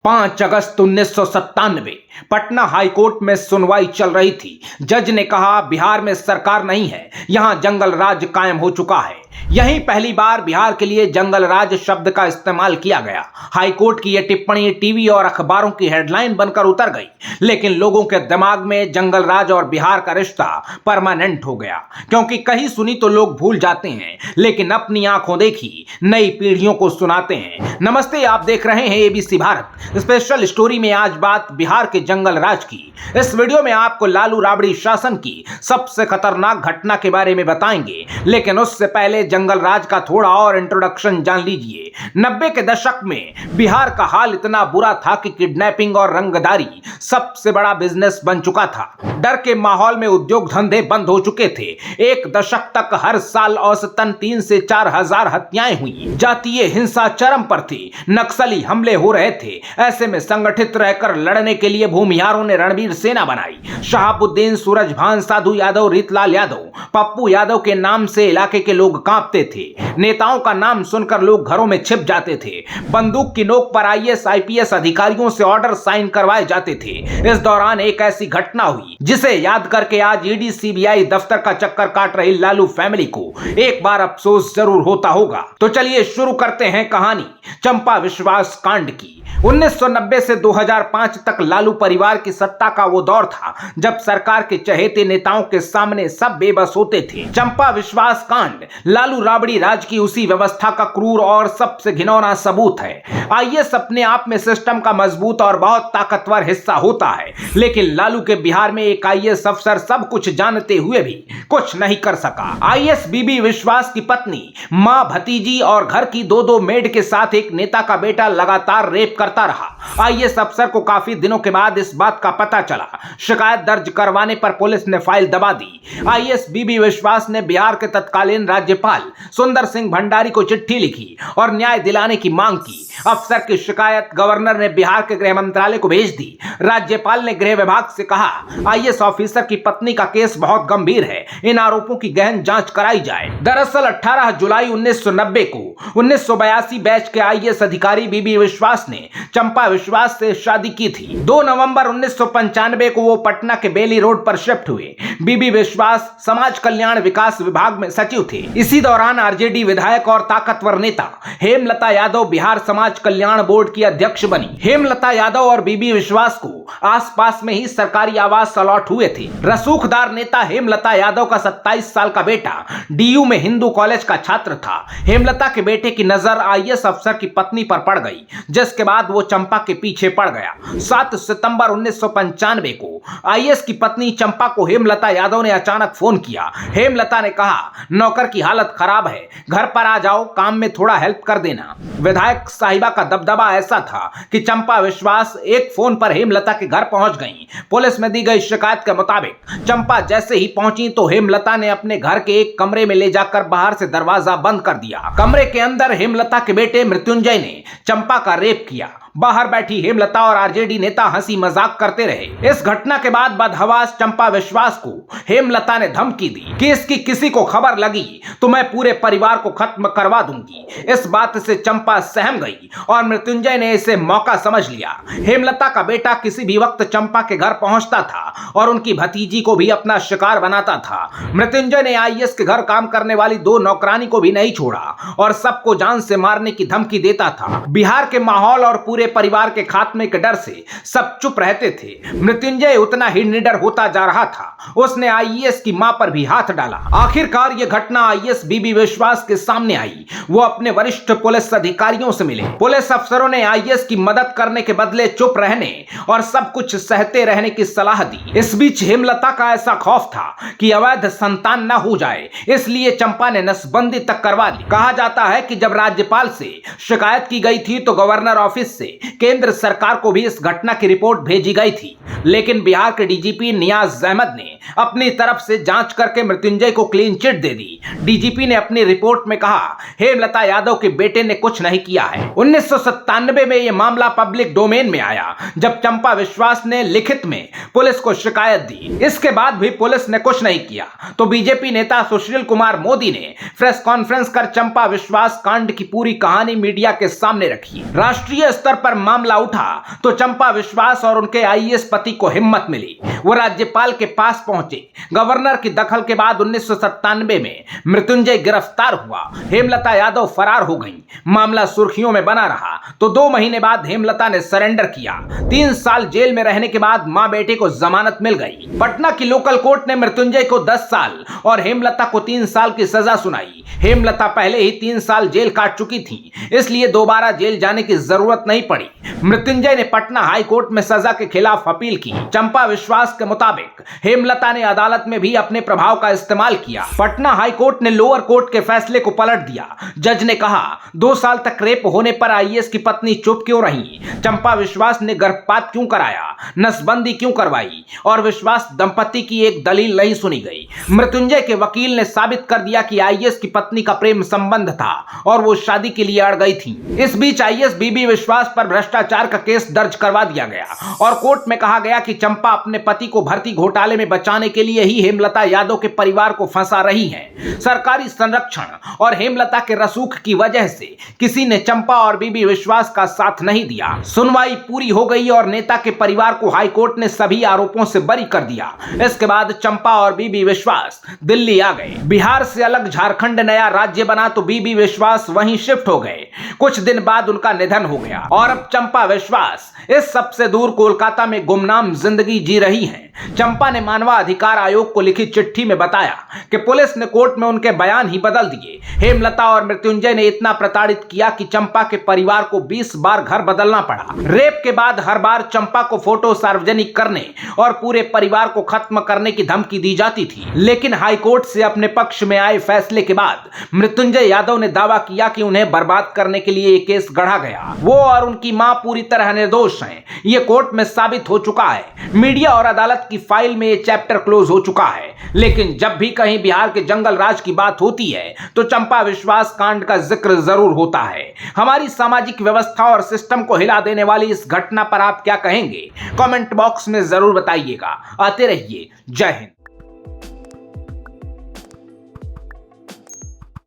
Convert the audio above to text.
5 अगस्त 1997 Patna high court में सुनवाई चल रही थी। जज ने कहा, बिहार में सरकार नहीं है, यहां जंगल राज कायम हो चुका है। यहीं पहली बार बिहार के लिए जंगल राज शब्द का इस्तेमाल किया गया। हाईकोर्ट की यह टिप्पणी टीवी और अखबारों की हेडलाइन बनकर उतर गई, लेकिन लोगों के दिमाग में जंगल राज और बिहार का रिश्ता परमानेंट हो गया। क्योंकि कहीं सुनी तो लोग भूल जाते हैं, लेकिन अपनी आंखों देखी नई पीढ़ियों को सुनाते हैं। नमस्ते, आप देख रहे हैं एबीसी भारत स्पेशल स्टोरी में। आज बात बिहार के जंगल राज की। इस वीडियो में आपको लालू राबड़ी शासन की सबसे खतरनाक घटना के बारे में बताएंगे, लेकिन उससे पहले जंगल राज का थोड़ा और इंट्रोडक्शन जान लीजिए। 90 के दशक में बिहार का हाल इतना बुरा था कि किडनैपिंग और रंगदारी सबसे बड़ा बिजनेस बन चुका था। डर के माहौल में उद्योग धंधे बंद हो चुके थे। एक दशक तक हर साल औसतन 3 से 4 हजार हत्याएं हुई। जातीय हिंसा चरम पर थी। नक्सली हमले हो रहे थे। ऐसे में संगठित रहकर लड़ने के लिए भूमिहारों ने रणवीर सेना बनाई। शहाबुद्दीन, सूरजभान, साधु यादव, रीतलाल यादव, पप्पू यादव के नाम से इलाके के लोग कांपते थे। नेताओं का नाम सुनकर लोग घरों में छिप जाते थे। बंदूक की नोक पर आईएएस आईपीएस अधिकारियों से ऑर्डर साइन करवाए जाते थे। इस दौरान एक ऐसी घटना हुई जिसे याद करके आज ईडी सीबीआई दफ्तर का चक्कर काट रही लालू फैमिली को एक बार अफसोस जरूर होता होगा। तो चलिए शुरू करते हैं कहानी चंपा विश्वास कांड की। 1990 से 2005 तक लालू परिवार की सत्ता का वो दौर था जब सरकार के चहेते नेताओं के सामने सब बेबस होते थे। चंपा विश्वास कांड लालू राबड़ी राज की उसी व्यवस्था का क्रूर और सबसे घिनौना सबूत है। आईएएस अपने आप में सिस्टम का मजबूत और बहुत ताकतवर हिस्सा होता है, लेकिन लालू के बिहार में एक आईएएस अफसर सब कुछ जानते हुए भी कुछ नहीं कर सका। आईएएस बीबी विश्वास की पत्नी, मां, भतीजी और घर की 2-2 मेड के साथ एक नेता का बेटा लगातार रेप करता रहा। आईएएस अफसर को काफी दिनों के बाद इस बात का पता चला। शिकायत दर्ज करवाने पर पुलिस ने फाइल दबा दी। आईएएस बीबी विश्वास ने बिहार के तत्कालीन राज्यपाल सुंदर सिंह भंडारी को चिट्ठी लिखी और न्याय दिलाने की मांग की। अफसर की शिकायत गवर्नर ने बिहार के गृह मंत्रालय को भेज दी। राज्यपाल ने गृह विभाग से कहा, आईएएस ऑफिसर की पत्नी का केस बहुत गंभीर है, इन आरोपों की गहन जांच कराई जाए। दरअसल 18 जुलाई 1990 को 1982 बैच के आईएएस अधिकारी बीबी विश्वास ने चंपा विश्वास से शादी की थी। 2 नवंबर 1995 को वो पटना के बेली रोड पर शिफ्ट हुए। बीबी विश्वास समाज कल्याण विकास विभाग में सचिव थे। इसी दौरान आरजेडी विधायक और ताकतवर नेता हेमलता यादव बिहार समाज कल्याण बोर्ड की अध्यक्ष बनी। हेमलता यादव और बीबी विश्वास को आसपास में ही सरकारी आवास अलॉट हुए थे। रसूखदार नेता हेमलता यादव का 27 साल का बेटा डीयू में हिंदू कॉलेज का छात्र था। हेमलता के बेटे की नजर आईएएस अफसर की पत्नी पर पड़ गई, जिसके बाद वो चंपा के पीछे पड़ गया। 7 सितंबर 1995 को आईएएस की पत्नी चंपा को हेमलता यादव ने अचानक फोन किया। हेमलता ने कहा, नौकर की हालत खराब है, घर पर आ जाओ, काम में थोड़ा हेल्प कर देना। विधायक साहिबा का दबदबा ऐसा था कि चंपा विश्वास एक फोन पर हेमलता के घर पहुंच गईं। पुलिस में दी गई शिकायत के मुताबिक चंपा जैसे ही पहुंची तो हेमलता ने अपने घर के एक कमरे में ले जाकर बाहर से दरवाजा बंद कर दिया। कमरे के अंदर हेमलता के बेटे मृत्युंजय ने चंपा का रेप किया। बाहर बैठी हेमलता और आरजेडी नेता हंसी मजाक करते रहे। इस घटना के बाद बदहवास चंपा विश्वास को हेमलता ने धमकी दी कि इसकी किसी को खबर लगी तो मैं पूरे परिवार को खत्म करवा दूंगी। इस बात से चंपा सहम गई और मृत्युंजय ने इसे मौका समझ लिया। हेमलता का बेटा किसी भी वक्त चंपा के घर पहुंचता था और उनकी भतीजी को भी अपना शिकार बनाता था। मृत्युंजय ने आईएएस के घर काम करने वाली 2 नौकरानी को भी नहीं छोड़ा और सबको जान से मारने की धमकी देता था। बिहार के माहौल और पूरे परिवार के खात्मे के डर से सब चुप रहते थे। मृत्युंजय उतना ही निडर होता जा रहा था। उसने आईएएस की मां पर भी हाथ डाला। आखिरकार यह घटना आईएएस बीबी विश्वास के सामने आई। वो अपने वरिष्ठ पुलिस अधिकारियों से मिले। पुलिस अफसरों ने आईएएस की मदद करने के बदले चुप रहने और सब कुछ सहते रहने की सलाह दी। इस बीच हेमलता का ऐसा खौफ था कि अवैध संतान न हो जाए, इसलिए चंपा ने नसबंदी तक करवा ली। कहा जाता है कि जब राज्यपाल से शिकायत की गई थी तो गवर्नर ऑफिस से केंद्र सरकार को भी इस घटना की रिपोर्ट भेजी गई थी। लेकिन बिहार के डीजीपी नियाज अहमद ने अपनी तरफ से जांच करके मृत्युंजय को क्लीन चिट दे दी। डीजीपी ने अपनी रिपोर्ट में कहा, हेमलता यादव के बेटे ने कुछ नहीं किया है। 1997 में यह मामला पब्लिक डोमेन में आया जब चंपा विश्वास ने लिखित में पुलिस को शिकायत दी। इसके बाद भी पुलिस ने कुछ नहीं किया तो बीजेपी नेता सुशील कुमार मोदी ने प्रेस कॉन्फ्रेंस कर चंपा विश्वास कांड की पूरी कहानी मीडिया के सामने रखी। राष्ट्रीय स्तर पर मामला उठा तो चंपा विश्वास और उनके आईएएस पति को हिम्मत मिली। वो राज्यपाल के पास पहुंचे। गवर्नर की दखल के बाद 1997 में मृत्युंजय गिरफ्तार हुआ। हेमलता यादव फरार हो गई। मामला सुर्खियों में बना रहा तो 2 महीने बाद हेमलता ने सरेंडर किया। 3 साल जेल में रहने के बाद मां बेटे को जमानत मिल गई। पटना की लोकल कोर्ट ने मृत्युंजय को 10 साल और हेमलता को 3 साल की सजा सुनाई। हेमलता पहले ही 3 साल जेल काट चुकी थी, इसलिए दोबारा जेल जाने की जरूरत नहीं पड़ी। मृत्युंजय ने पटना हाई कोर्ट में सजा के खिलाफ अपील की। चंपा विश्वास के मुताबिक हेमलता ने अदालत में भी अपने प्रभाव का इस्तेमाल किया। पटना हाई कोर्ट ने लोअर कोर्ट के फैसले को पलट दिया। जज ने कहा, 2 साल तक रेप होने पर आईएएस की पत्नी चुप क्यों रही? चंपा विश्वास ने गर्भपात क्यों कराया? नसबंदी क्यों करवाई? और विश्वास दंपति की एक दलील नहीं सुनी गई। मृत्युंजय के वकील ने साबित कर दिया कि आईएएस की पत्नी का प्रेम संबंध था और वो शादी के लिए अड़ गई थी। इस बीच आईएएस बीबी विश्वास पर भ्रष्टाचार का केस दर्ज करवा दिया गया और कोर्ट में कहा गया कि चंपा अपने पति को भर्ती घोटाले में बचाने के लिए ही हेमलता यादव के परिवार को फंसा रही है। सरकारी संरक्षण और हेमलता के रसूख की वजह से किसी ने चंपा और बीबी विश्वास का साथ नहीं दिया। सुनवाई पूरी हो गई और नेता के परिवार को हाईकोर्ट ने सभी आरोपों से बरी कर दिया। इसके बाद चंपा और बीबी विश्वास दिल्ली आ गए। बिहार से अलग झारखंड नया राज्य बना तो बीबी विश्वास वहीं शिफ्ट हो गए। कुछ दिन बाद उनका निधन हो गया और अब चंपा विश्वास इस सबसे दूर कोलकाता में गुमनाम जिंदगी जी रही हैं। चंपा ने मानवाधिकार आयोग को लिखी चिट्ठी में बताया कि पुलिस ने कोर्ट में उनके बयान ही बदल दिए। हेमलता और मृत्युंजय ने इतना प्रताड़ित किया कि चंपा के परिवार को 20 बार घर बदलना पड़ा। रेप के बाद हर बार चंपा को फोटो सार्वजनिक करने और पूरे परिवार को खत्म करने की धमकी दी जाती थी। लेकिन हाईकोर्ट से अपने पक्ष में आए फैसले के बाद मृत्युंजय यादव ने दावा किया कि उन्हें बर्बाद करने के लिए एक केस गढ़ा गया। वो और उनकी मां पूरी तरह निर्दोष हैं। ये कोर्ट में साबित हो चुका है। मीडिया और अदालत की फाइल में ये चैप्टर क्लोज हो चुका है। लेकिन जब भी कहीं बिहार के जंगल राज की बात होती है तो चंपा विश्वास कांड का जिक्र जरूर होता है। हमारी सामाजिक व्यवस्था और सिस्टम को हिला देने वाली इस घटना पर आप क्या कहेंगे? कमेंट बॉक्स में जरूर बताइएगा। आते रहिए। जय हिंद।